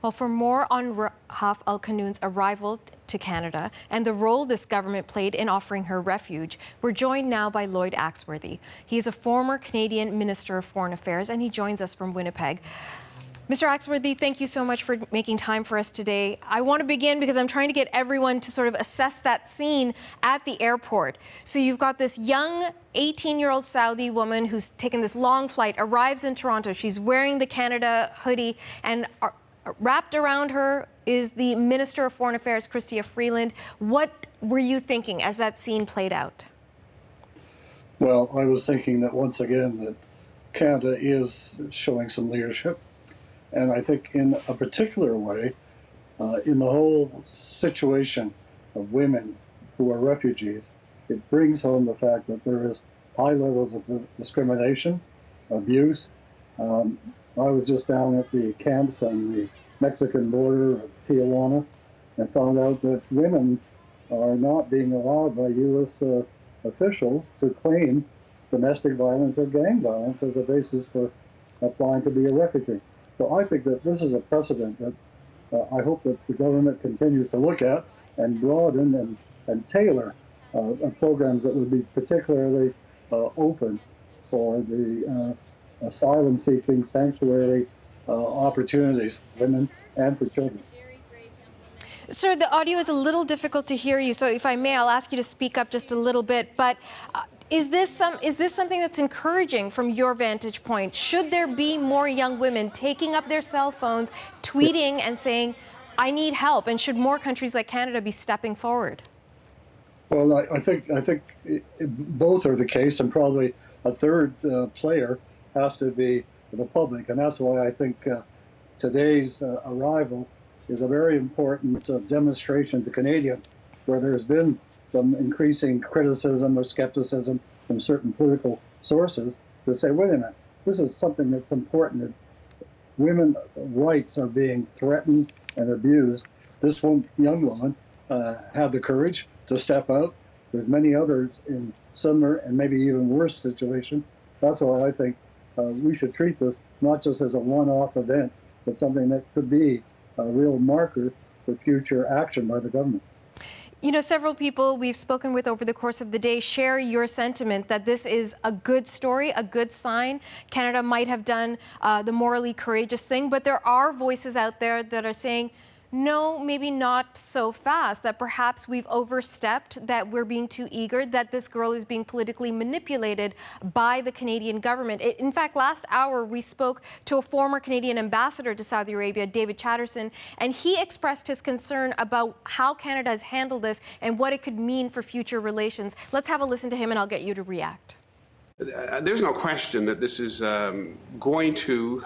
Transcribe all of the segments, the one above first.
Well, for more on Rahaf al-Qunun's arrival to Canada and the role this government played in offering her refuge, we're joined now by Lloyd Axworthy. He is a former Canadian Minister of Foreign Affairs, and he joins us from Winnipeg. Mr. Axworthy, thank you so much for making time for us today. I want to begin because I'm trying to get everyone to sort of assess that scene at the airport. So you've got this young 18-year-old Saudi woman who's taken this long flight, arrives in Toronto. She's wearing the Canada hoodie, and wrapped around her is the Minister of Foreign Affairs, Chrystia Freeland. What were you thinking as that scene played out? Well, I was thinking that once again that Canada is showing some leadership. And I think in a particular way, in the whole situation of women who are refugees, it brings home the fact that there is high levels of discrimination, abuse. I was just down at the camps on the Mexican border of Tijuana and found out that women are not being allowed by U.S. officials to claim domestic violence or gang violence as a basis for applying to be a refugee. So I think that this is a precedent that I hope that the government continues to look at and broaden and tailor programs that would be particularly open for the asylum-seeking sanctuary opportunities for women and for children. Sir, the audio is a little difficult to hear you, so if I may, I'll ask you to speak up just a little bit. But is this something that's encouraging from your vantage point? Should there be more young women taking up their cell phones, tweeting and saying, I need help? And should more countries like Canada be stepping forward? Well, I think both are the case, and probably a third player has to be the public. And that's why I think today's arrival is a very important demonstration to Canadians, where there's been some increasing criticism or skepticism from certain political sources to say, wait a minute, this is something that's important. Women's rights are being threatened and abused. This young woman had the courage to step out. There's many others in similar and maybe even worse situation. That's why I think we should treat this not just as a one-off event, but something that could be a real marker for future action by the government. You know, several people we've spoken with over the course of the day share your sentiment that this is a good story, a good sign. Canada might have done the morally courageous thing, but there are voices out there that are saying, no, maybe not so fast, that perhaps we've overstepped, that we're being too eager, that this girl is being politically manipulated by the Canadian government. In fact, last hour, we spoke to a former Canadian ambassador to Saudi Arabia, David Chatterson, and he expressed his concern about how Canada has handled this and what it could mean for future relations. Let's have a listen to him, and I'll get you to react. There's no question that this is going to,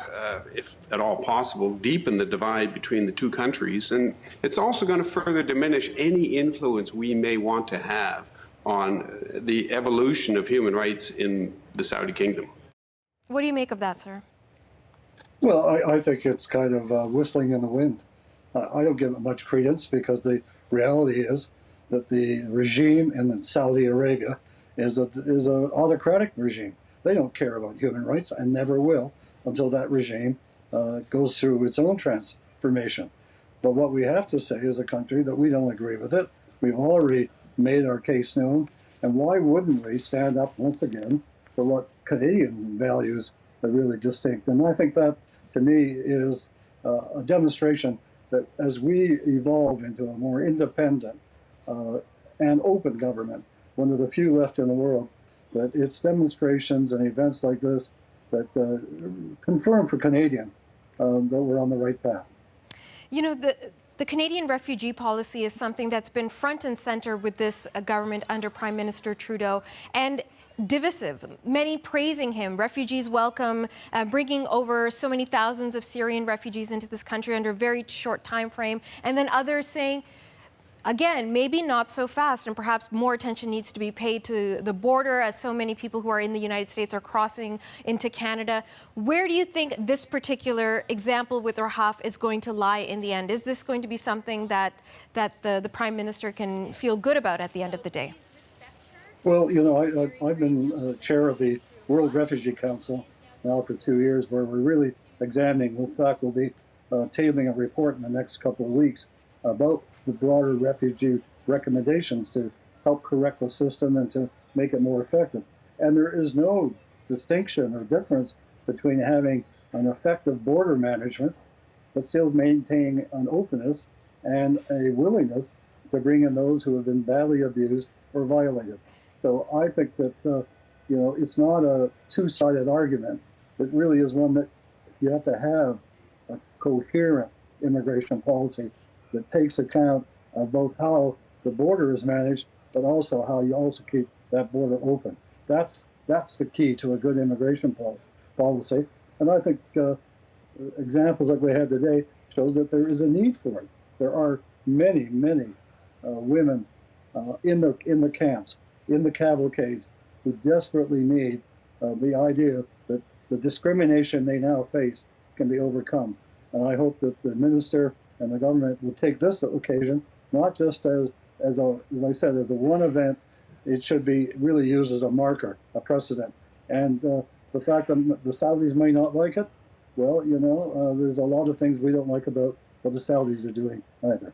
if at all possible, deepen the divide between the two countries. And it's also going to further diminish any influence we may want to have on the evolution of human rights in the Saudi kingdom. What do you make of that, sir? Well, I think it's kind of whistling in the wind. I don't give it much credence because the reality is that the regime in Saudi Arabia is an autocratic regime. They don't care about human rights and never will until that regime goes through its own transformation. But what we have to say is a country that we don't agree with it. We've already made our case known. And why wouldn't we stand up once again for what Canadian values are really distinct? And I think that, to me, is a demonstration that as we evolve into a more independent and open government, one of the few left in the world, that it's demonstrations and events like this that confirm for Canadians that we're on the right path. You know, the Canadian refugee policy is something that's been front and center with this government under Prime Minister Trudeau, and divisive. Many praising him. Refugees welcome, bringing over so many thousands of Syrian refugees into this country under a very short time frame, and then others saying, again, maybe not so fast, and perhaps more attention needs to be paid to the border, as so many people who are in the United States are crossing into Canada. Where do you think this particular example with Rahaf is going to lie in the end? Is this going to be something that the Prime Minister can feel good about at the end of the day? Well, you know, I've been chair of the World Refugee Council now for 2 years, where we're really examining what fact will be tabling a report in the next couple of weeks about the broader refugee recommendations to help correct the system and to make it more effective. And there is no distinction or difference between having an effective border management, but still maintaining an openness and a willingness to bring in those who have been badly abused or violated. So I think that it's not a two-sided argument. It really is one that you have to have a coherent immigration policy that takes account of both how the border is managed, but also how you also keep that border open. That's the key to a good immigration policy. And I think examples like we had today shows that there is a need for it. There are many women in the camps, in the cavalcades, who desperately need the idea that the discrimination they now face can be overcome. And I hope that the minister and the government will take this occasion not just as I said, as a one event. It should be really used as a marker, a precedent. And the fact that the Saudis may not like it, well, there's a lot of things we don't like about what the Saudis are doing either.